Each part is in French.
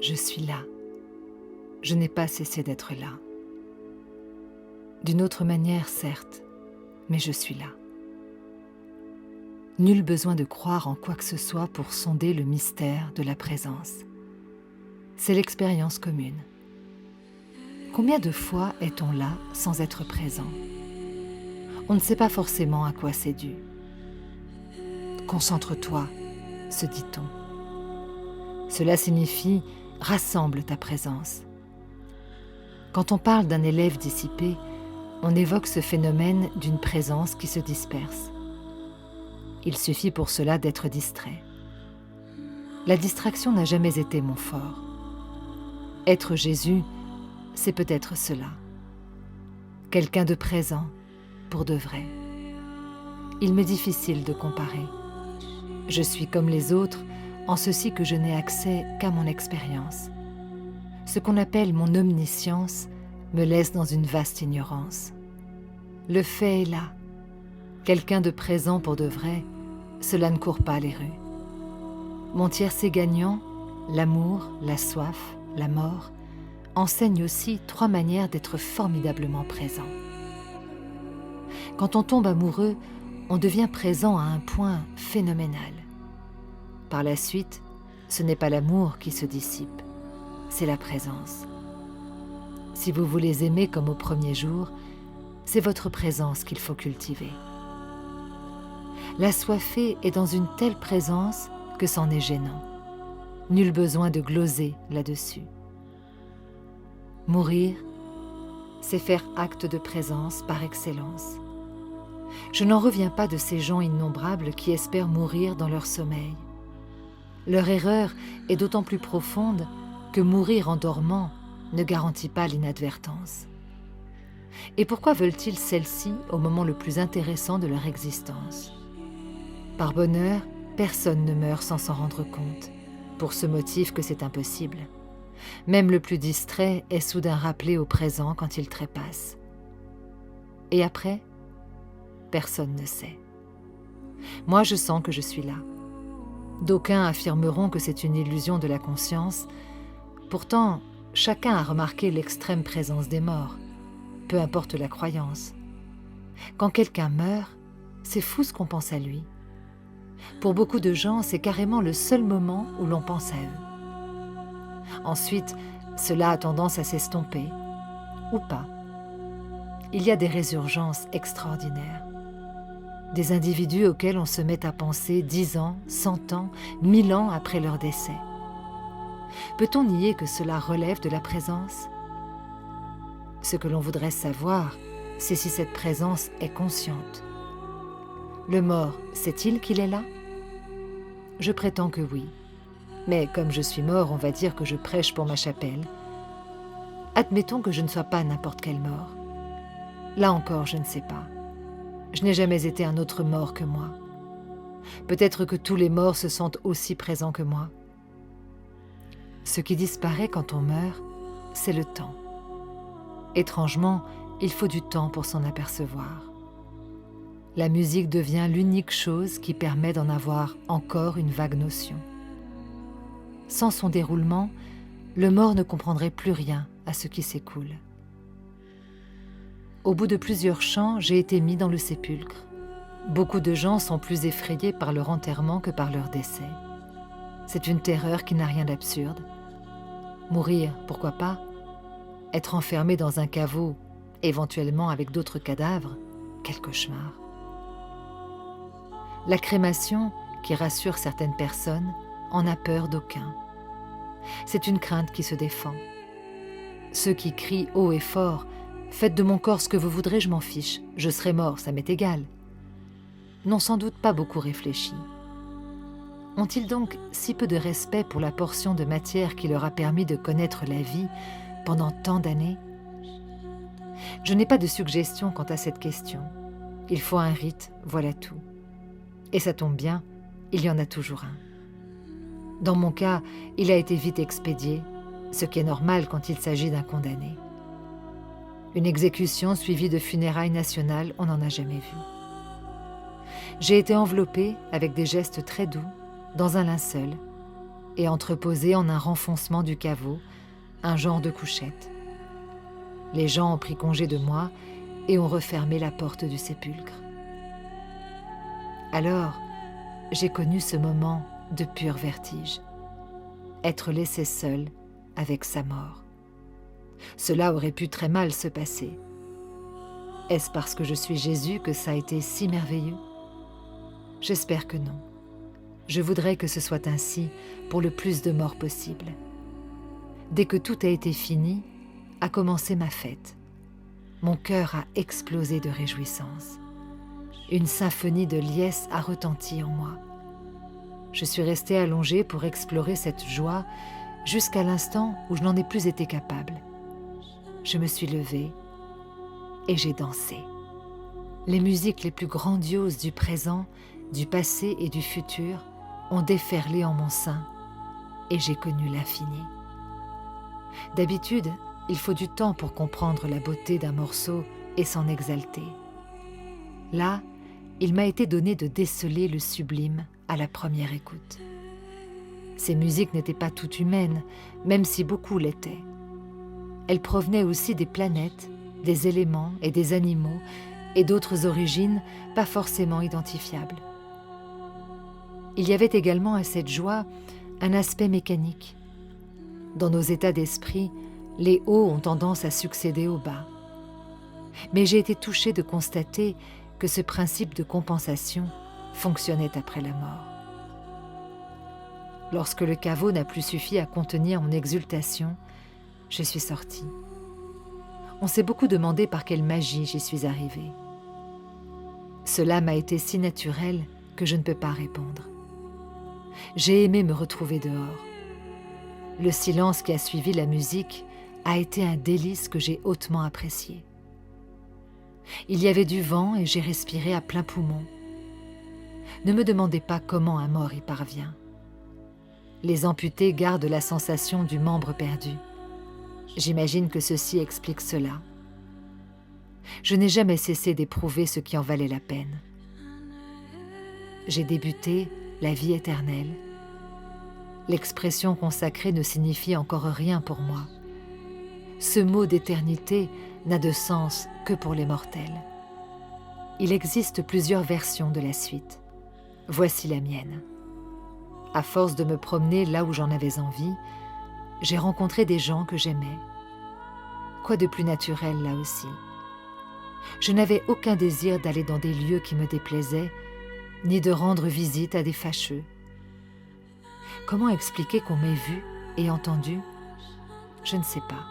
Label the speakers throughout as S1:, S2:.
S1: Je suis là. Je n'ai pas cessé d'être là. D'une autre manière, certes, mais je suis là. Nul besoin de croire en quoi que ce soit pour sonder le mystère de la présence. C'est l'expérience commune. Combien de fois est-on là sans être présent? On ne sait pas forcément à quoi c'est dû. Concentre-toi, se dit-on. Cela signifie « rassemble ta présence ». Quand on parle d'un élève dissipé, on évoque ce phénomène d'une présence qui se disperse. Il suffit pour cela d'être distrait. La distraction n'a jamais été mon fort. Être Jésus, c'est peut-être cela. Quelqu'un de présent, pour de vrai. Il m'est difficile de comparer. Je suis comme les autres, en ceci que je n'ai accès qu'à mon expérience. Ce qu'on appelle mon omniscience me laisse dans une vaste ignorance. Le fait est là. Quelqu'un de présent pour de vrai, cela ne court pas les rues. Mon tiercé gagnant, l'amour, la soif, la mort, enseigne aussi 3 manières d'être formidablement présent. Quand on tombe amoureux, on devient présent à un point phénoménal. Par la suite, ce n'est pas l'amour qui se dissipe, c'est la présence. Si vous voulez aimer comme au premier jour, c'est votre présence qu'il faut cultiver. L'assoiffé est dans une telle présence que c'en est gênant. Nul besoin de gloser là-dessus. Mourir, c'est faire acte de présence par excellence. Je n'en reviens pas de ces gens innombrables qui espèrent mourir dans leur sommeil. Leur erreur est d'autant plus profonde que mourir en dormant ne garantit pas l'inadvertance. Et pourquoi veulent-ils celle-ci au moment le plus intéressant de leur existence? Par bonheur, personne ne meurt sans s'en rendre compte, pour ce motif que c'est impossible. Même le plus distrait est soudain rappelé au présent quand il trépasse. Et après, personne ne sait. Moi, je sens que je suis là. D'aucuns affirmeront que c'est une illusion de la conscience. Pourtant, chacun a remarqué l'extrême présence des morts, peu importe la croyance. Quand quelqu'un meurt, c'est fou ce qu'on pense à lui. Pour beaucoup de gens, c'est carrément le seul moment où l'on pense à eux. Ensuite, cela a tendance à s'estomper, ou pas. Il y a des résurgences extraordinaires. Des individus auxquels on se met à penser 10 ans, 100 ans, 1000 ans après leur décès. Peut-on nier que cela relève de la présence? Ce que l'on voudrait savoir, c'est si cette présence est consciente. Le mort, sait-il qu'il est là? Je prétends que oui. Mais comme je suis mort, on va dire que je prêche pour ma chapelle. Admettons que je ne sois pas n'importe quel mort. Là encore, je ne sais pas. Je n'ai jamais été un autre mort que moi. Peut-être que tous les morts se sentent aussi présents que moi. Ce qui disparaît quand on meurt, c'est le temps. Étrangement, il faut du temps pour s'en apercevoir. La musique devient l'unique chose qui permet d'en avoir encore une vague notion. Sans son déroulement, le mort ne comprendrait plus rien à ce qui s'écoule. Au bout de plusieurs chants, j'ai été mis dans le sépulcre. Beaucoup de gens sont plus effrayés par leur enterrement que par leur décès. C'est une terreur qui n'a rien d'absurde. Mourir, pourquoi pas? Être enfermé dans un caveau, éventuellement avec d'autres cadavres, quel cauchemar. La crémation, qui rassure certaines personnes, en a peur d'aucuns. C'est une crainte qui se défend. Ceux qui crient haut et fort « Faites de mon corps ce que vous voudrez, je m'en fiche, je serai mort, ça m'est égal », n'ont sans doute pas beaucoup réfléchi. Ont-ils donc si peu de respect pour la portion de matière qui leur a permis de connaître la vie pendant tant d'années? Je n'ai pas de suggestion quant à cette question. Il faut un rite, voilà tout. Et ça tombe bien, il y en a toujours un. Dans mon cas, il a été vite expédié, ce qui est normal quand il s'agit d'un condamné. Une exécution suivie de funérailles nationales, on n'en a jamais vu. J'ai été enveloppée, avec des gestes très doux, dans un linceul, et entreposé en un renfoncement du caveau, un genre de couchette. Les gens ont pris congé de moi et ont refermé la porte du sépulcre. Alors, j'ai connu ce moment de pur vertige. Être laissé seul avec sa mort. Cela aurait pu très mal se passer. Est-ce parce que je suis Jésus que ça a été si merveilleux? J'espère que non. Je voudrais que ce soit ainsi pour le plus de morts possible. Dès que tout a été fini, a commencé ma fête. Mon cœur a explosé de réjouissance. Une symphonie de liesse a retenti en moi. Je suis restée allongée pour explorer cette joie jusqu'à l'instant où je n'en ai plus été capable. Je me suis levée et j'ai dansé. Les musiques les plus grandioses du présent, du passé et du futur ont déferlé en mon sein et j'ai connu l'infini. D'habitude, il faut du temps pour comprendre la beauté d'un morceau et s'en exalter. Là, il m'a été donné de déceler le sublime à la première écoute. Ces musiques n'étaient pas toutes humaines, même si beaucoup l'étaient. Elles provenaient aussi des planètes, des éléments et des animaux et d'autres origines pas forcément identifiables. Il y avait également à cette joie un aspect mécanique. Dans nos états d'esprit, les hauts ont tendance à succéder aux bas. Mais j'ai été touchée de constater que ce principe de compensation fonctionnait après la mort. Lorsque le caveau n'a plus suffi à contenir mon exultation, je suis sortie. On s'est beaucoup demandé par quelle magie j'y suis arrivée. Cela m'a été si naturel que je ne peux pas répondre. J'ai aimé me retrouver dehors. Le silence qui a suivi la musique a été un délice que j'ai hautement apprécié. Il y avait du vent et j'ai respiré à plein poumon. Ne me demandez pas comment un mort y parvient. Les amputés gardent la sensation du membre perdu. J'imagine que ceci explique cela. Je n'ai jamais cessé d'éprouver ce qui en valait la peine. J'ai débuté la vie éternelle. L'expression consacrée ne signifie encore rien pour moi. Ce mot d'éternité n'a de sens que pour les mortels. Il existe plusieurs versions de la suite. Voici la mienne. À force de me promener là où j'en avais envie, j'ai rencontré des gens que j'aimais. Quoi de plus naturel là aussi? Je n'avais aucun désir d'aller dans des lieux qui me déplaisaient, ni de rendre visite à des fâcheux. Comment expliquer qu'on m'ait vu et entendu? Je ne sais pas.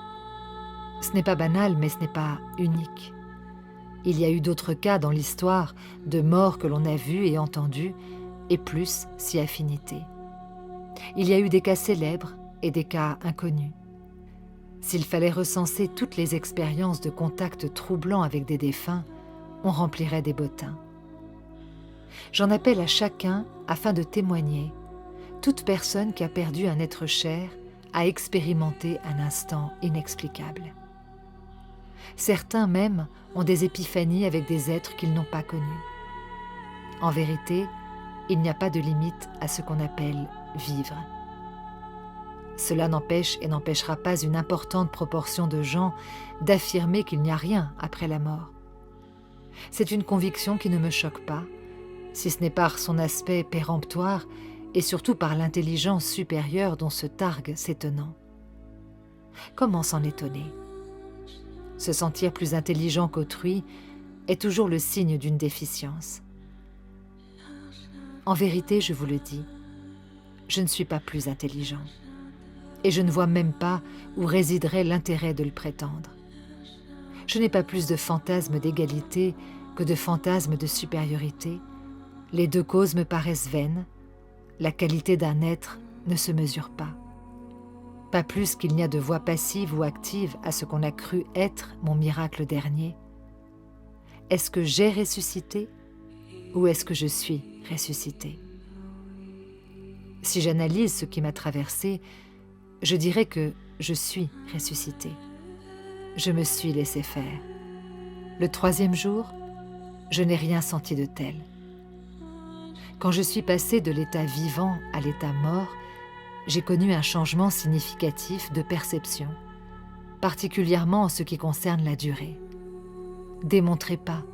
S1: Ce n'est pas banal, mais ce n'est pas unique. Il y a eu d'autres cas dans l'histoire de morts que l'on a vus et entendus, et plus si affinité. Il y a eu des cas célèbres et des cas inconnus. S'il fallait recenser toutes les expériences de contact troublant avec des défunts, on remplirait des bottins. J'en appelle à chacun afin de témoigner. Toute personne qui a perdu un être cher a expérimenté un instant inexplicable. Certains même ont des épiphanies avec des êtres qu'ils n'ont pas connus. En vérité, il n'y a pas de limite à ce qu'on appelle vivre. Cela n'empêche et n'empêchera pas une importante proportion de gens d'affirmer qu'il n'y a rien après la mort. C'est une conviction qui ne me choque pas, si ce n'est par son aspect péremptoire et surtout par l'intelligence supérieure dont se targuent ces tenants. Comment s'en étonner? Se sentir plus intelligent qu'autrui est toujours le signe d'une déficience. En vérité, je vous le dis, je ne suis pas plus intelligent. Et je ne vois même pas où résiderait l'intérêt de le prétendre. Je n'ai pas plus de fantasmes d'égalité que de fantasmes de supériorité. Les deux causes me paraissent vaines. La qualité d'un être ne se mesure pas. Pas plus qu'il n'y a de voie passive ou active à ce qu'on a cru être mon miracle dernier. Est-ce que j'ai ressuscité ou est-ce que je suis ressuscité? Si j'analyse ce qui m'a traversé, je dirais que je suis ressuscité. Je me suis laissé faire. Le 3e jour, je n'ai rien senti de tel. Quand je suis passé de l'état vivant à l'état mort, j'ai connu un changement significatif de perception, particulièrement en ce qui concerne la durée. Démontrez pas.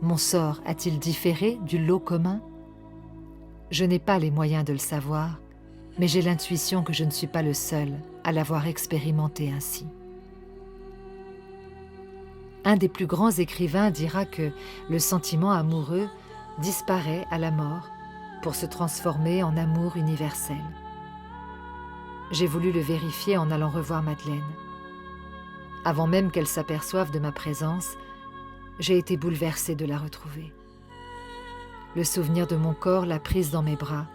S1: Mon sort a-t-il différé du lot commun? Je n'ai pas les moyens de le savoir, mais j'ai l'intuition que je ne suis pas le seul à l'avoir expérimenté ainsi. Un des plus grands écrivains dira que le sentiment amoureux disparaît à la mort pour se transformer en amour universel. J'ai voulu le vérifier en allant revoir Madeleine. Avant même qu'elle s'aperçoive de ma présence, j'ai été bouleversée de la retrouver. Le souvenir de mon corps l'a prise dans mes bras.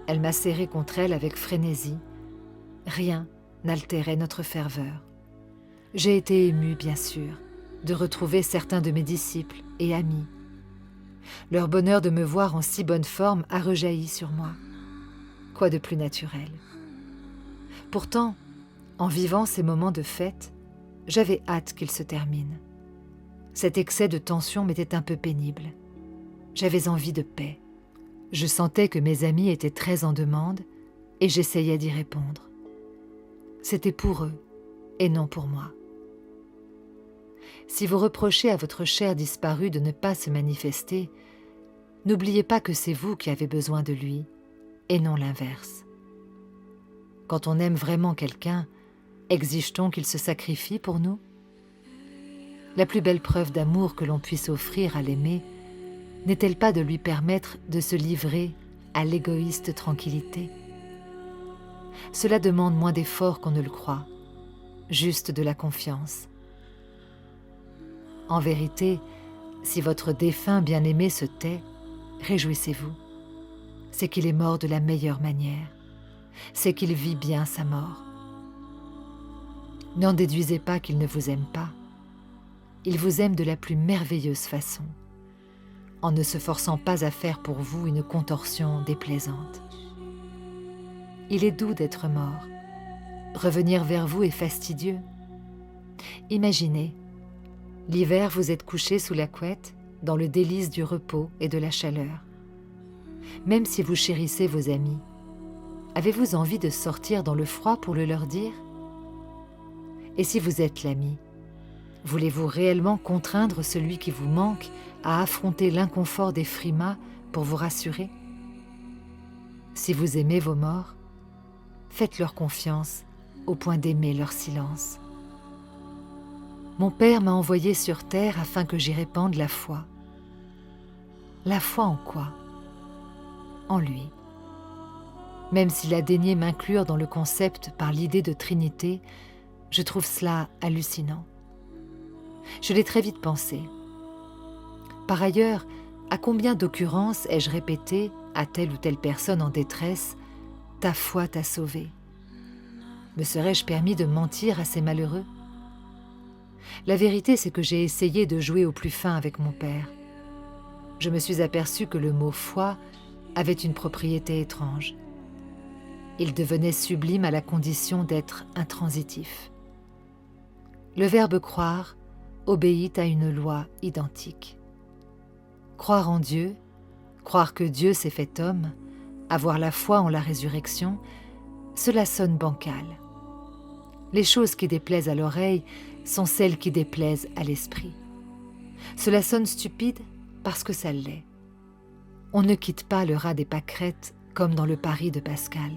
S1: Elle m'a serré contre elle avec frénésie. Rien n'altérait notre ferveur. J'ai été émue, bien sûr, de retrouver certains de mes disciples et amis. Leur bonheur de me voir en si bonne forme a rejailli sur moi. Quoi de plus naturel? Pourtant, en vivant ces moments de fête, j'avais hâte qu'ils se terminent. Cet excès de tension m'était un peu pénible. J'avais envie de paix. Je sentais que mes amis étaient très en demande et j'essayais d'y répondre. C'était pour eux et non pour moi. Si vous reprochez à votre cher disparu de ne pas se manifester, n'oubliez pas que c'est vous qui avez besoin de lui et non l'inverse. Quand on aime vraiment quelqu'un, exige-t-on qu'il se sacrifie pour nous? La plus belle preuve d'amour que l'on puisse offrir à l'aimer n'est-elle pas de lui permettre de se livrer à l'égoïste tranquillité? Cela demande moins d'efforts qu'on ne le croit, juste de la confiance. En vérité, si votre défunt bien-aimé se tait, réjouissez-vous. C'est qu'il est mort de la meilleure manière. C'est qu'il vit bien sa mort. N'en déduisez pas qu'il ne vous aime pas. Il vous aime de la plus merveilleuse façon, en ne se forçant pas à faire pour vous une contorsion déplaisante. Il est doux d'être mort. Revenir vers vous est fastidieux. Imaginez, l'hiver vous êtes couché sous la couette, dans le délice du repos et de la chaleur. Même si vous chérissez vos amis, avez-vous envie de sortir dans le froid pour le leur dire? Et si vous êtes l'ami, voulez-vous réellement contraindre celui qui vous manque à affronter l'inconfort des frimas pour vous rassurer? Si vous aimez vos morts, faites-leur confiance au point d'aimer leur silence. Mon Père m'a envoyé sur terre afin que j'y répande la foi. La foi en quoi? En lui. Même s'il a daigné m'inclure dans le concept par l'idée de Trinité, je trouve cela hallucinant. Je l'ai très vite pensé. Par ailleurs, à combien d'occurrences ai-je répété à telle ou telle personne en détresse « Ta foi t'a sauvé ». Me serais-je permis de mentir à ces malheureux? La vérité, c'est que j'ai essayé de jouer au plus fin avec mon Père. Je me suis aperçu que le mot « foi » avait une propriété étrange. Il devenait sublime à la condition d'être intransitif. Le verbe « croire » obéit à une loi identique. Croire en Dieu, croire que Dieu s'est fait homme, avoir la foi en la résurrection, cela sonne bancal. Les choses qui déplaisent à l'oreille sont celles qui déplaisent à l'esprit. Cela sonne stupide parce que ça l'est. On ne quitte pas le rat des pâquerettes comme dans le pari de Pascal.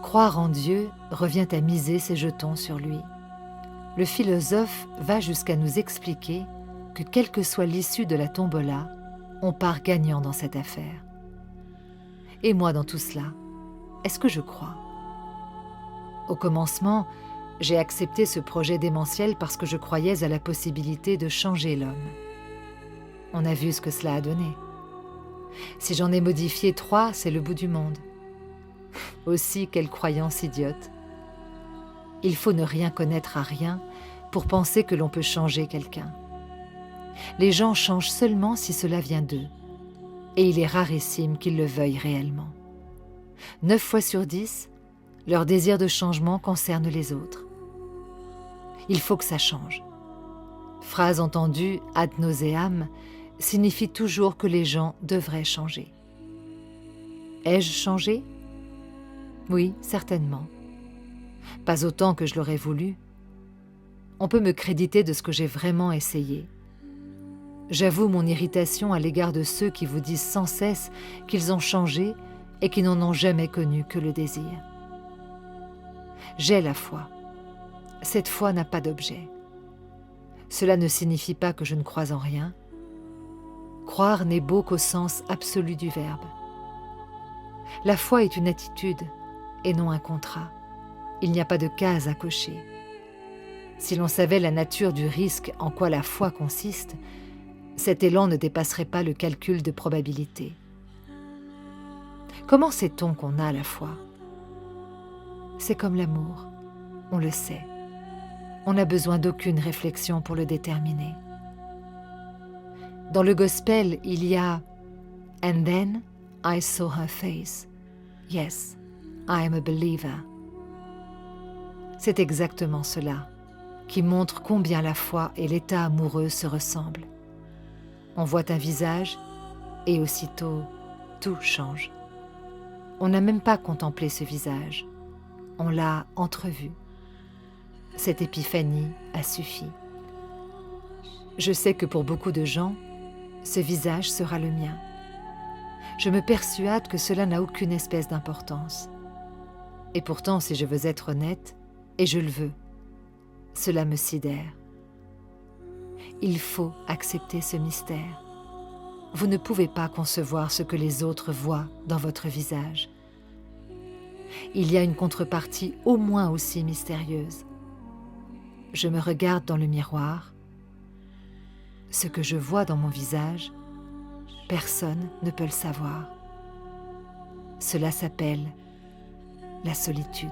S1: Croire en Dieu revient à miser ses jetons sur lui. Le philosophe va jusqu'à nous expliquer que quelle que soit l'issue de la tombola, on part gagnant dans cette affaire. Et moi dans tout cela, est-ce que je crois? Au commencement, j'ai accepté ce projet démentiel parce que je croyais à la possibilité de changer l'homme. On a vu ce que cela a donné. Si j'en ai modifié 3, c'est le bout du monde. Aussi, quelle croyance idiote. Il faut ne rien connaître à rien pour penser que l'on peut changer quelqu'un. Les gens changent seulement si cela vient d'eux, et il est rarissime qu'ils le veuillent réellement. 9 fois sur 10, leur désir de changement concerne les autres. Il faut que ça change. Phrase entendue ad nauseam signifie toujours que les gens devraient changer. Ai-je changé? Oui, certainement. Pas autant que je l'aurais voulu. On peut me créditer de ce que j'ai vraiment essayé. J'avoue mon irritation à l'égard de ceux qui vous disent sans cesse qu'ils ont changé et qui n'en ont jamais connu que le désir. J'ai la foi. Cette foi n'a pas d'objet. Cela ne signifie pas que je ne crois en rien. Croire n'est beau qu'au sens absolu du verbe. La foi est une attitude et non un contrat. Il n'y a pas de case à cocher. Si l'on savait la nature du risque en quoi la foi consiste, cet élan ne dépasserait pas le calcul de probabilité. Comment sait-on qu'on a la foi? C'est comme l'amour, on le sait. On n'a besoin d'aucune réflexion pour le déterminer. Dans le Gospel, il y a « And then I saw her face. Yes, I am a believer. » C'est exactement cela qui montre combien la foi et l'état amoureux se ressemblent. On voit un visage et aussitôt tout change. On n'a même pas contemplé ce visage, on l'a entrevu. Cette épiphanie a suffi. Je sais que pour beaucoup de gens, ce visage sera le mien. Je me persuade que cela n'a aucune espèce d'importance. Et pourtant, si je veux être honnête, et je le veux, cela me sidère. Il faut accepter ce mystère. Vous ne pouvez pas concevoir ce que les autres voient dans votre visage. Il y a une contrepartie au moins aussi mystérieuse. Je me regarde dans le miroir. Ce que je vois dans mon visage, personne ne peut le savoir. Cela s'appelle la solitude.